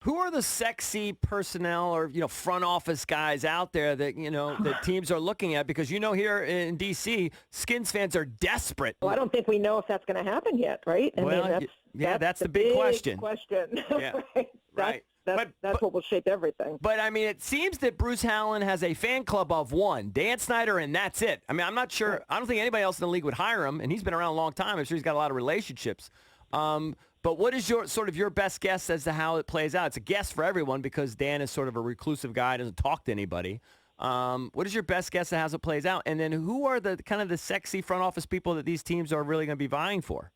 Who are the sexy personnel or, front office guys out there that, that teams are looking at? Because, here in D.C., Skins fans are desperate. Well, I don't think we know if that's going to happen yet, right? I mean, that's the big question. Yeah. Right. That's what will shape everything. But, I mean, it seems that Bruce Allen has a fan club of one, Dan Snyder, and that's it. I mean, I'm not sure. I don't think anybody else in the league would hire him, and he's been around a long time. I'm sure he's got a lot of relationships. But what is your best guess as to how it plays out? It's a guess for everyone because Dan is sort of a reclusive guy, doesn't talk to anybody. What is your best guess as how it plays out? And then who are the kind of the sexy front office people that these teams are really going to be vying for?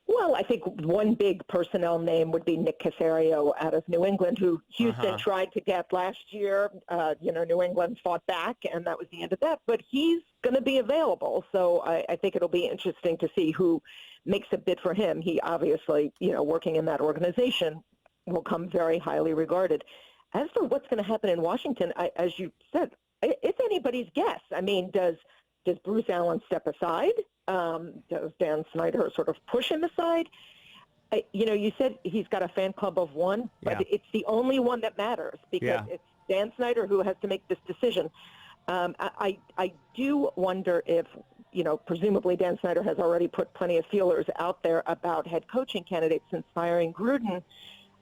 Well, I think one big personnel name would be Nick Caserio out of New England, who Houston tried to get last year. New England fought back, and that was the end of that. But he's going to be available, so I think it'll be interesting to see who makes a bid for him. He obviously, working in that organization, will come very highly regarded. As for what's going to happen in Washington, as you said, it's anybody's guess. I mean, does Bruce Allen step aside? Does Dan Snyder sort of push him aside? You said he's got a fan club of one, but it's the only one that matters because it's Dan Snyder who has to make this decision. I do wonder if, presumably Dan Snyder has already put plenty of feelers out there about head coaching candidates since firing Gruden.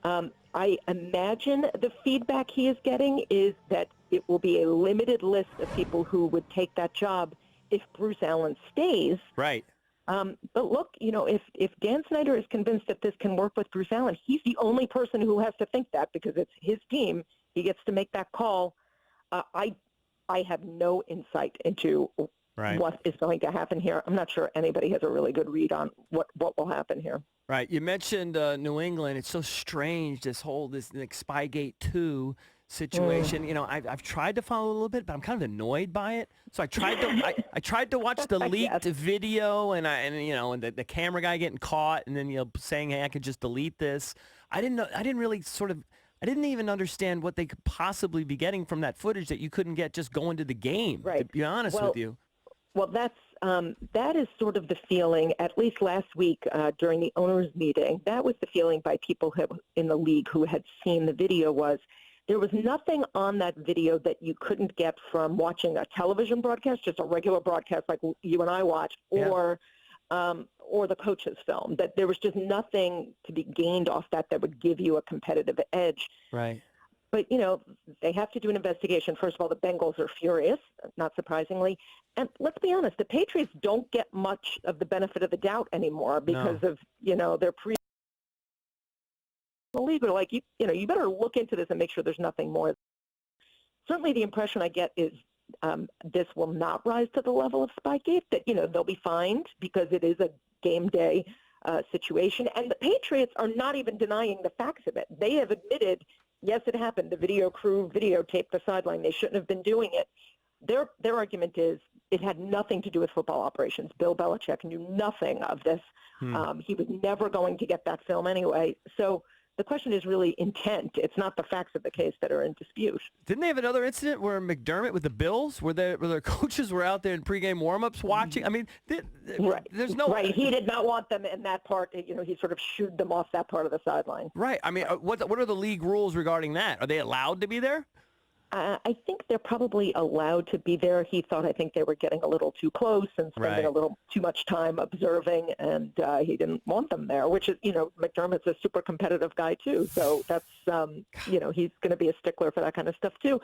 I imagine the feedback he is getting is that it will be a limited list of people who would take that job if Bruce Allen stays. Right. But look, if Dan Snyder is convinced that this can work with Bruce Allen, he's the only person who has to think that because it's his team. He gets to make that call. I have no insight into what is going to happen here. I'm not sure anybody has a really good read on what will happen here. Right. You mentioned New England. It's so strange, this Spygate 2 situation. I've tried to follow a little bit, but I'm kind of annoyed by it. So I tried to watch the leaked video and the camera guy getting caught and then saying, hey, I could just delete this. I didn't even understand what they could possibly be getting from that footage that you couldn't get just going to the game. Right. To be honest with you. Well, that is sort of the feeling, at least last week during the owners' meeting, that was the feeling by people in the league who had seen the video was there was nothing on that video that you couldn't get from watching a television broadcast, just a regular broadcast like you and I watch, or the coach's film. That there was just nothing to be gained off that would give you a competitive edge. Right. But, they have to do an investigation. First of all, the Bengals are furious, not surprisingly. And let's be honest, the Patriots don't get much of the benefit of the doubt anymore because of, their the league are like, you better look into this and make sure there's nothing more. Certainly the impression I get is this will not rise to the level of Spygate, that, they'll be fined because it is a game day situation. And the Patriots are not even denying the facts of it. They have admitted, yes, it happened. The video crew videotaped the sideline. They shouldn't have been doing it. Their argument is it had nothing to do with football operations. Bill Belichick knew nothing of this. He was never going to get that film anyway. So the question is really intent. It's not the facts of the case that are in dispute. Didn't they have another incident where McDermott with the Bills, where their coaches were out there in pregame warmups watching? I mean, there's no... Right. He did not want them in that part. He sort of shooed them off that part of the sideline. Right. I mean, what are the league rules regarding that? Are they allowed to be there? I think they're probably allowed to be there. I think they were getting a little too close and spending a little too much time observing, and he didn't want them there, which is, McDermott's a super competitive guy too. So that's, he's going to be a stickler for that kind of stuff too.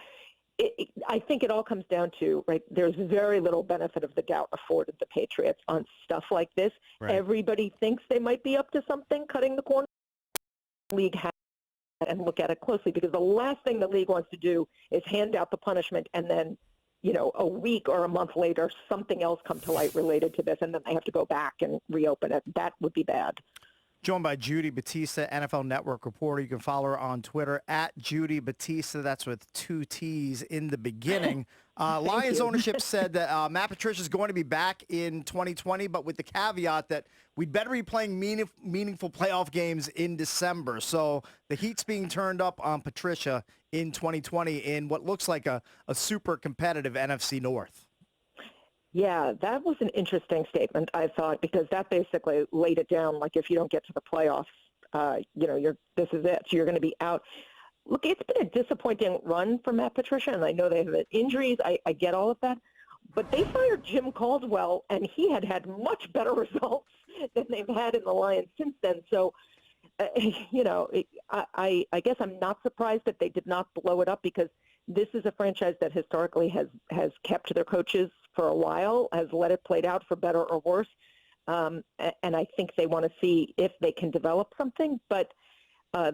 I think it all comes down to, there's very little benefit of the doubt afforded the Patriots on stuff like this. Right. Everybody thinks they might be up to something, cutting the corner. The league has and look at it closely, because the last thing the league wants to do is hand out the punishment and then, a week or a month later, something else come to light related to this, and then they have to go back and reopen it. That would be bad. Joined by Judy Batista, NFL Network reporter. You can follow her on Twitter at Judy Batista. That's with 2 T's in the beginning. Lions ownership said that Matt Patricia is going to be back in 2020, but with the caveat that we'd better be playing meaningful playoff games in December. So the heat's being turned up on Patricia in 2020 in what looks like a super competitive NFC North. Yeah, that was an interesting statement, I thought, because that basically laid it down like if you don't get to the playoffs, this is it. You're going to be out. Look, it's been a disappointing run for Matt Patricia, and I know they have injuries. I get all of that. But they fired Jim Caldwell, and he had much better results than they've had in the Lions since then. So, I guess I'm not surprised that they did not blow it up, because this is a franchise that historically has kept their coaches for a while, has let it play out for better or worse. And I think they want to see if they can develop something. But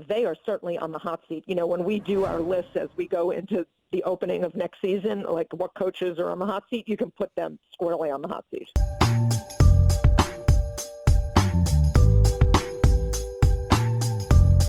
they are certainly on the hot seat. When we do our lists as we go into the opening of next season, like what coaches are on the hot seat, you can put them squarely on the hot seat.